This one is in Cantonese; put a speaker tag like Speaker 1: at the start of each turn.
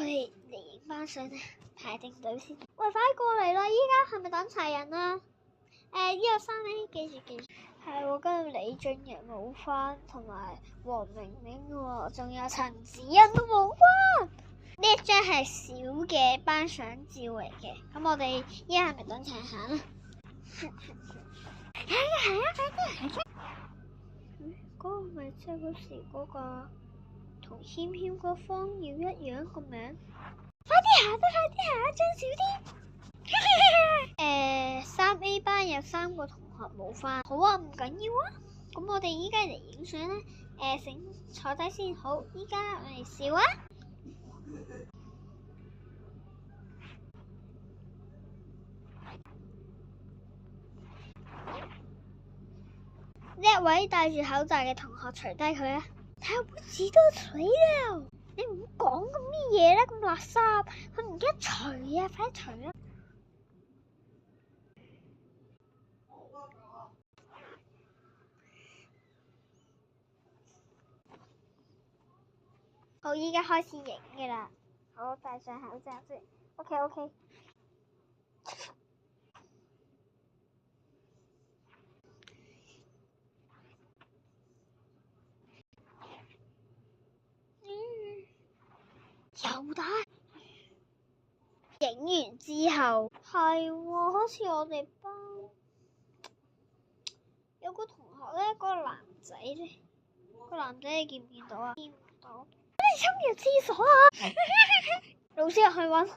Speaker 1: 哋嚟影翻相咧，排定隊先。喂，快過嚟啦！依家係咪等齊人啊？呢個3A，記住。係喎，跟住李俊仁冇翻，同埋黃明明喎，仲有陳子欣都冇翻。呢一張係小嘅頒獎照嚟嘅，咁我哋依家係咪等齊行啊？係啊，快啲！嗰個咪即係嗰時嗰個同謙謙個方耀一樣個名。快啲行張少啲。3A 班有3個同學冇翻，好啊，唔緊要啊。咁我哋依家嚟影相啦。請坐低先，好，依家我哋笑啊。呢一位戴住口罩嘅同學除低佢啊！他不知道除了，你唔好講咁啲嘢啦，咁垃圾，佢唔記得除啊，快啲除啊！好，依家開始影嘅啦。好，戴上口罩先。OK。又打。影完之後，係喎，好似我哋班有個同學咧，嗰個男仔咧，個男仔你見唔見到啊？見唔到。你沖入廁所啊！老師入去搵。